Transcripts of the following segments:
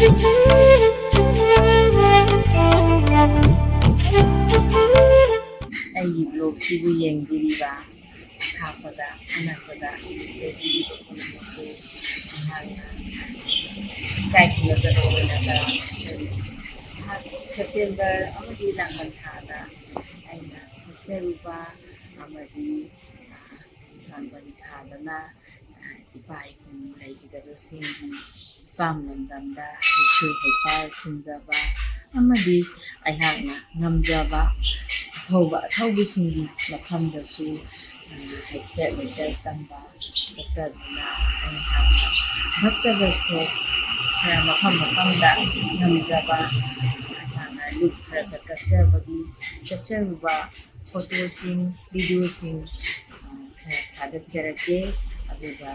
ꯑꯩꯒꯤ ꯕ꯭ꯂꯣꯒꯁꯤꯕꯨ ꯌꯦꯡꯕꯤꯔꯤꯕ ꯊꯥꯛꯄꯗ ꯑꯅꯛꯄꯗ ꯂꯩꯕꯤꯔꯤꯕ ꯄꯨꯝꯅꯃꯛꯄꯨ ꯑꯩꯍꯥꯛꯅ ꯏꯀꯥꯏꯈꯨꯝꯅꯖꯕ ꯑꯣꯏꯅ ꯇꯔꯥꯝꯅ ꯁꯦꯞꯇꯦꯝꯕꯔ ꯑꯃꯗꯤ ꯂꯥꯡꯕꯟ ꯊꯥꯗ ꯑꯩꯅ ꯆꯠꯆꯔꯨꯕ ꯑꯃꯗꯤ ꯂꯥꯡꯕꯟ ꯊꯥꯗꯅ ꯏꯄꯥ ꯏꯄꯨ ꯂꯩꯈꯤꯗꯕꯁꯤꯡꯒꯤ ꯏꯄꯥꯝ ꯂꯝꯗꯝꯗ ꯍꯩꯊꯣꯏ ꯍꯩꯄꯥꯜ ꯊꯤꯟꯖꯕ ꯑꯃꯗꯤ ꯑꯩꯍꯥꯛꯅ ꯉꯝꯖꯕ ꯑꯊꯧꯕꯁꯤꯡꯒꯤ ꯃꯐꯝꯗꯁꯨ ꯍꯩꯊꯦꯛ ꯂꯩꯆꯠ ꯇꯝꯕ ꯆꯠꯆꯗꯨꯅ ꯑꯩꯍꯥꯛꯅ ꯚꯛꯇ ꯕꯩꯁꯅꯣꯞ ꯈꯔ ꯃꯐꯝ ꯃꯐꯝꯗ ꯉꯝꯖꯕ ꯑꯩꯍꯥꯛꯅ ꯂꯨꯞ ꯈꯔ ꯀꯠꯆꯕꯒꯤ ꯆꯠꯆꯔꯨꯕ ꯐꯣꯇꯣꯁꯤꯡ ꯚꯤꯗꯤꯑꯣꯁꯤꯡ ꯈꯔ ꯊꯥꯒꯠꯆꯔꯛꯀꯦ ꯑꯗꯨꯒ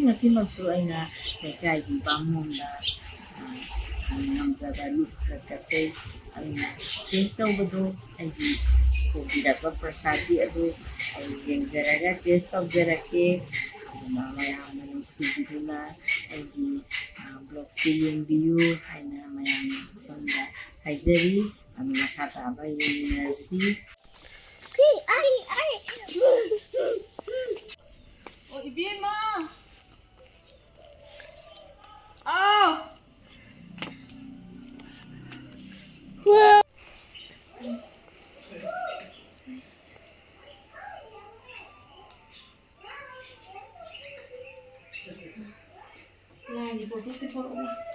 ꯉꯁꯤꯃꯛꯁꯨ ꯑꯩꯅ ꯂꯩꯀꯥꯏꯒꯤ ꯕꯥꯃꯣꯟꯗ ꯉꯝꯖꯕ ꯂꯨꯞ ꯈꯔ ꯀꯠꯆꯩ ꯑꯩꯅ ꯇꯦꯁ ꯇꯧꯕꯗꯣ ꯑꯩꯒꯤ ꯄꯨꯕꯤꯔꯛꯄ ꯄ꯭ꯔꯁꯥꯗꯤ ꯑꯗꯨ ꯑꯩ ꯌꯦꯡꯖꯔꯒ ꯇꯦꯁ ꯇꯧꯖꯔꯛꯀꯦ ꯑꯗꯨꯅ ꯃꯌꯥꯝꯅ ꯅꯨꯡꯁꯤꯕꯤꯗꯨꯅ ꯑꯩꯒꯤ ꯕ꯭ꯂꯣꯒꯁꯤ ꯌꯦꯡꯕꯤꯌꯨ ꯍꯥꯏꯅ ꯃꯌꯥꯝꯒꯤ ꯃꯐꯝꯗ ꯍꯥꯏꯖꯔꯤ ꯑꯗꯨ ꯃꯈꯥ ꯇꯥꯕ ꯌꯦꯡꯃꯤꯟꯅꯔꯁꯤ꯫ 이비엠아! 아! 야, 이거 어디서 벌어봐?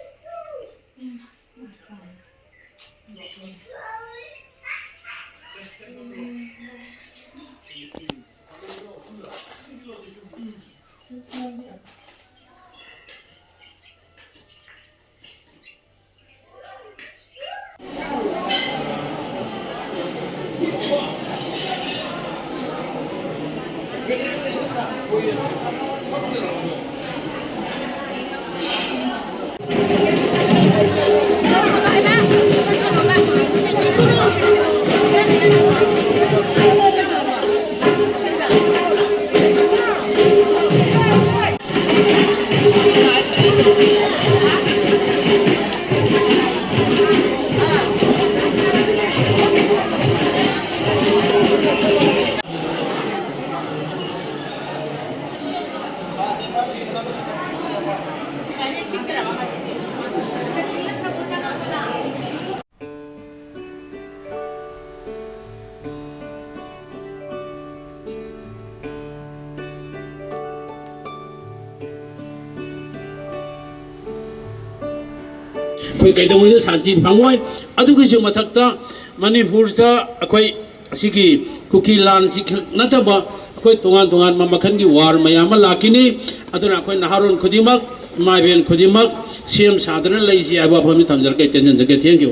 ꯑꯩꯈꯣꯏ ꯀꯩꯗꯧꯉꯩꯗ ꯁꯥꯟꯇꯤ ꯐꯪꯉꯣꯏ ꯑꯗꯨꯒꯤꯁꯨ ꯃꯊꯛꯇ ꯃꯅꯤꯄꯨꯔꯗ ꯑꯩꯈꯣꯏ ꯑꯁꯤꯒꯤ ꯀꯨꯀꯤ ꯂꯥꯟꯁꯤ ꯅꯠꯇꯕ ꯑꯩꯈꯣꯏ ꯇꯣꯉꯥꯟ ꯇꯣꯉꯥꯟꯕ ꯃꯈꯜꯒꯤ ꯋꯥꯔ ꯃꯌꯥꯝ ꯑꯃ ꯂꯥꯛꯈꯤꯅꯤ ꯑꯗꯨꯅ ꯑꯩꯈꯣꯏ ꯅꯍꯥꯔꯣꯜ ꯈꯨꯗꯤꯡꯃꯛ ꯏꯃꯥ ꯏꯕꯦꯟ ꯈꯨꯗꯤꯡꯃꯛ ꯁꯦꯝ ꯁꯥꯗꯨꯅ ꯂꯩꯁꯤ ꯍꯥꯏꯕ ꯋꯥꯐꯝꯁꯤ ꯊꯝꯖꯔꯒꯦ ꯇꯦꯟꯁꯤꯟꯖꯒꯦ thank you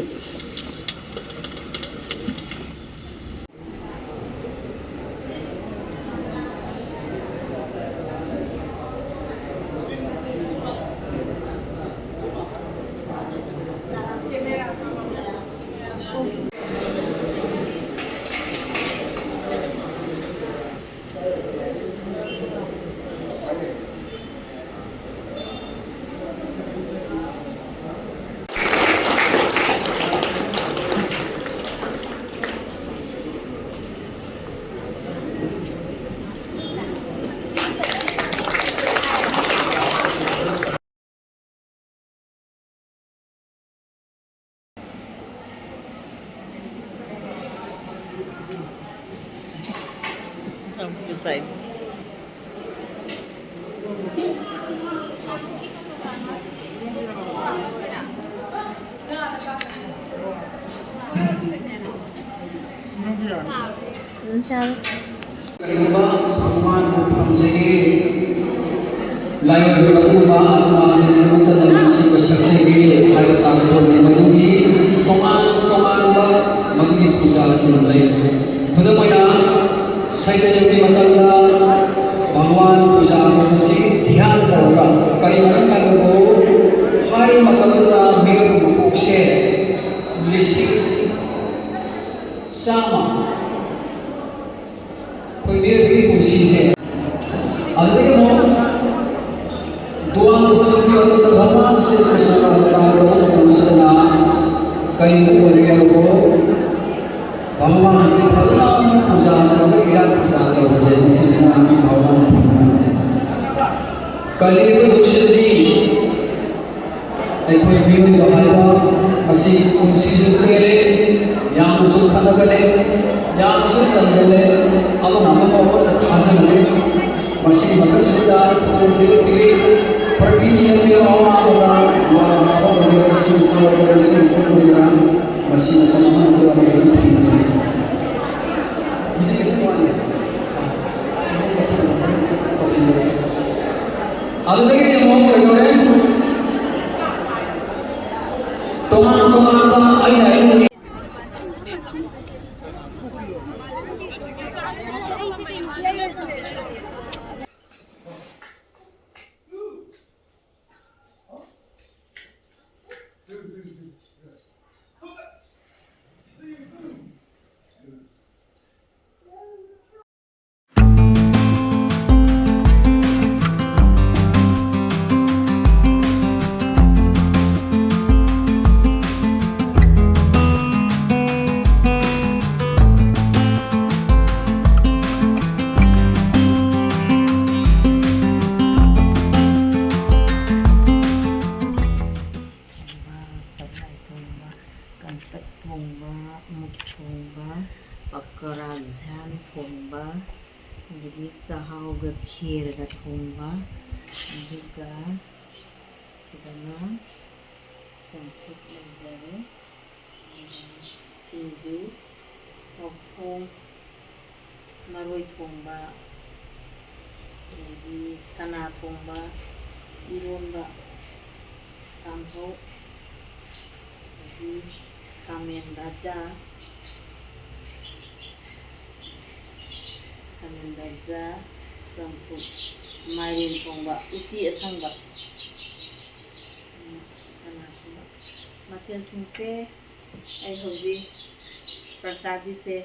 Good side. Saydayuki matanda Bhagwan puja si dhyan karga kailan kargo hari matanda mir bukse lisik sama koi mir bi buksi se adhe mo dua bhagwan se Krishna ka ꯀꯂꯤꯕ ꯖꯨꯛꯁꯤꯗꯤ ꯑꯩꯈꯣꯏ ꯃꯤꯑꯣꯏꯕ ꯍꯥꯏꯕ ꯃꯁꯤ ꯄꯨꯟꯁꯤꯁꯨ ꯇꯦꯜꯂꯦ, ꯌꯥꯝꯅꯁꯨ ꯈꯠꯅꯒꯜꯂꯦ, ꯌꯥꯝꯅꯁꯨ ꯇꯟꯒꯜꯂꯦ, ꯑꯃꯅ ꯑꯃꯗ ꯊꯥꯖꯒꯜꯂꯦ꯫ ꯃꯁꯤꯒꯤ ꯃꯊꯛꯁꯤꯗ ꯄ꯭ꯔꯀꯤꯇꯤꯒꯤ ꯂꯝꯕꯤ ꯑꯋꯥꯕꯗ ꯃꯐꯝ ꯑꯣꯏꯔꯤꯕꯁꯤꯡ ꯁꯣꯏꯗꯕꯁꯤꯡ ꯑꯣꯏꯔꯤꯕ ꯃꯁꯤ ꯃꯇꯝ ꯑꯃꯗ ꯑꯩꯈꯣꯏ ꯊꯦꯡꯅꯩ꯫ ꯑꯗꯨꯗꯒꯤ ꯑꯃꯨꯛ ꯀꯩꯗꯧꯔꯦ? ꯇꯣꯉꯥꯟ ꯇꯣꯉꯥꯟꯕ ꯑꯩꯅ ꯁꯒꯥꯏ ꯊꯣꯡꯕ, ꯀꯪꯇꯛ ꯊꯣꯡꯕ, ꯃꯨꯛ ꯊꯣꯡꯕ, ꯄꯀꯣꯔꯥꯖꯥꯟ ꯊꯣꯡꯕ, ꯑꯗꯒꯤ ꯆꯥꯛꯍꯥꯎꯒ ꯈꯦꯔꯒ ꯊꯣꯡꯕ, ꯑꯗꯨꯒ ꯁꯤꯗꯅ ꯆꯝꯐꯨꯠ ꯂꯩꯖꯔꯦ, ꯁꯤꯡꯖꯨ, ꯂꯐꯣꯡ, ꯃꯔꯣꯏ ꯊꯣꯡꯕ, ꯑꯗꯒꯤ ꯁꯅꯥ ꯊꯣꯡꯕ, ꯏꯔꯣꯟꯕ, ꯀꯥꯡꯍꯧ, ꯑꯗꯒꯤ ꯈꯥꯃꯦꯟ ꯚꯥꯖꯥ, ꯆꯝꯐꯨꯠ, ꯃꯥꯏꯔꯦꯟ ꯊꯣꯡꯕ, ꯎꯇꯤ ꯑꯁꯪꯕ, ꯁꯅꯥ ꯊꯣꯡꯕ, ꯃꯊꯦꯜꯁꯤꯡꯁꯦ ꯑꯩ ꯍꯧꯖꯤꯛ ꯄ꯭ꯔꯁꯥꯗꯤꯁꯦ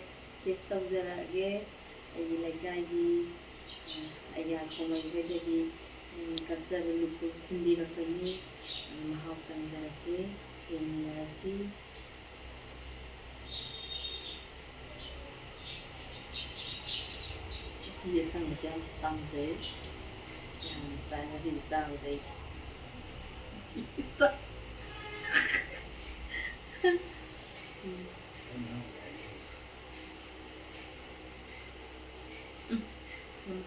ꯇꯦꯁ ꯇꯧꯖꯔꯛꯑꯒꯦ꯫ ꯑꯩꯒꯤ ꯂꯩꯀꯥꯏꯒꯤ ꯑꯩꯌꯥꯈꯣꯡꯂꯩꯈꯣꯏꯗꯒꯤ ꯀꯠꯆꯕ ꯂꯨꯞꯄꯨ ꯊꯤꯟꯕꯤꯔꯛꯄꯅꯤ, ꯃꯍꯥꯎ ꯇꯪꯖꯔꯛꯀꯦ, ꯌꯦꯡꯃꯤꯟꯅꯔꯁꯤ꯫ ꯎꯇꯤ ꯑꯁꯪꯕꯁꯦ ꯌꯥꯝ ꯄꯥꯝꯖꯩ, ꯌꯥꯝꯅ ꯆꯥꯏ, ꯉꯁꯤꯗꯤ ꯆꯥꯕꯗꯩ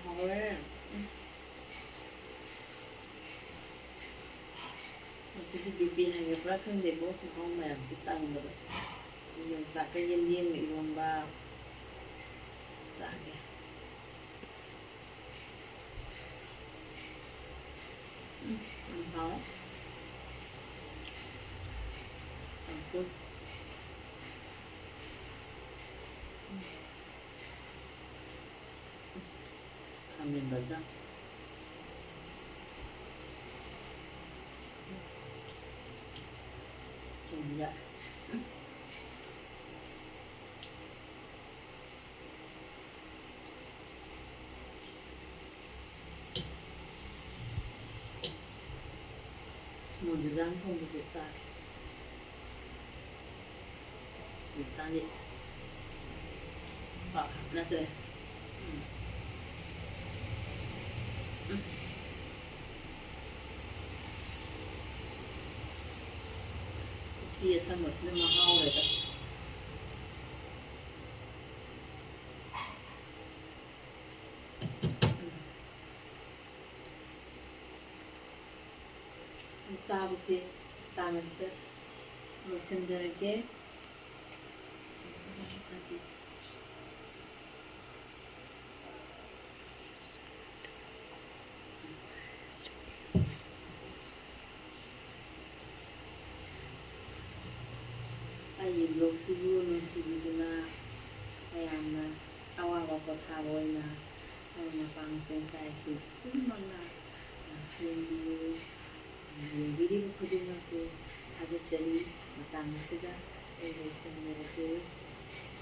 ꯍꯥꯎꯋꯦ꯫ ꯃꯁꯤꯗꯤ ꯕꯤꯄꯤ ꯍꯥꯏꯒꯗ꯭ꯔꯥ ꯈꯪꯗꯦꯕꯣ, ꯃꯍꯥꯎ ꯃꯌꯥꯝꯁꯤ ꯇꯪꯕꯗ꯫ ꯌꯣꯡꯆꯥꯛꯀ ꯌꯦꯟꯗꯦꯝꯒ ꯏꯔꯣꯟꯕ ꯆꯥꯒꯦ꯫ ꯌꯥꯝ ꯍꯥꯎꯋꯦ꯫ ꯆꯝꯐꯨꯠ, ꯈꯥꯃꯦꯟ ꯚꯥꯖꯥ, ꯆꯨꯝꯌꯥ, ꯃꯣꯗꯨꯖꯥꯟ ꯊꯣꯡꯕꯁꯨ ꯆꯥꯒꯦ꯫ ꯍꯧꯖꯤꯛꯀꯥꯟꯗꯤ ꯅꯠꯇ꯭ꯔꯦ, ꯎꯇꯤ ꯑꯁꯪꯕꯁꯤꯅ ꯃꯍꯥꯎꯔꯦꯗ꯫ ꯆꯥꯕꯁꯦ ꯇꯥꯟꯅꯁꯤꯗ ꯂꯣꯏꯁꯤꯟꯖꯔꯒꯦ꯫ ꯑꯩꯒꯤ ꯕ꯭ꯂꯣꯒꯁꯤꯕꯨ ꯅꯨꯡꯁꯤꯕꯤꯗꯨꯅ ꯃꯌꯥꯝꯅ ꯑꯋꯥꯕ ꯄꯣꯊꯥꯕ ꯑꯣꯏꯅ ꯃꯔꯨꯞ ꯃꯄꯥꯡꯁꯤꯡ ꯏꯆꯥ ꯏꯁꯨ ꯄꯨꯝꯅꯃꯛꯅ ꯌꯦꯡꯕꯤꯌꯨ, ꯌꯦꯡꯕꯤꯔꯤꯕ ꯈꯨꯗꯤꯡꯃꯛꯄꯨ ꯊꯥꯒꯠꯆꯔꯤ꯫ ꯃꯇꯥꯡ ꯑꯁꯤꯗ ꯑꯩ ꯂꯣꯏꯁꯤꯟꯖꯔꯒꯦ꯫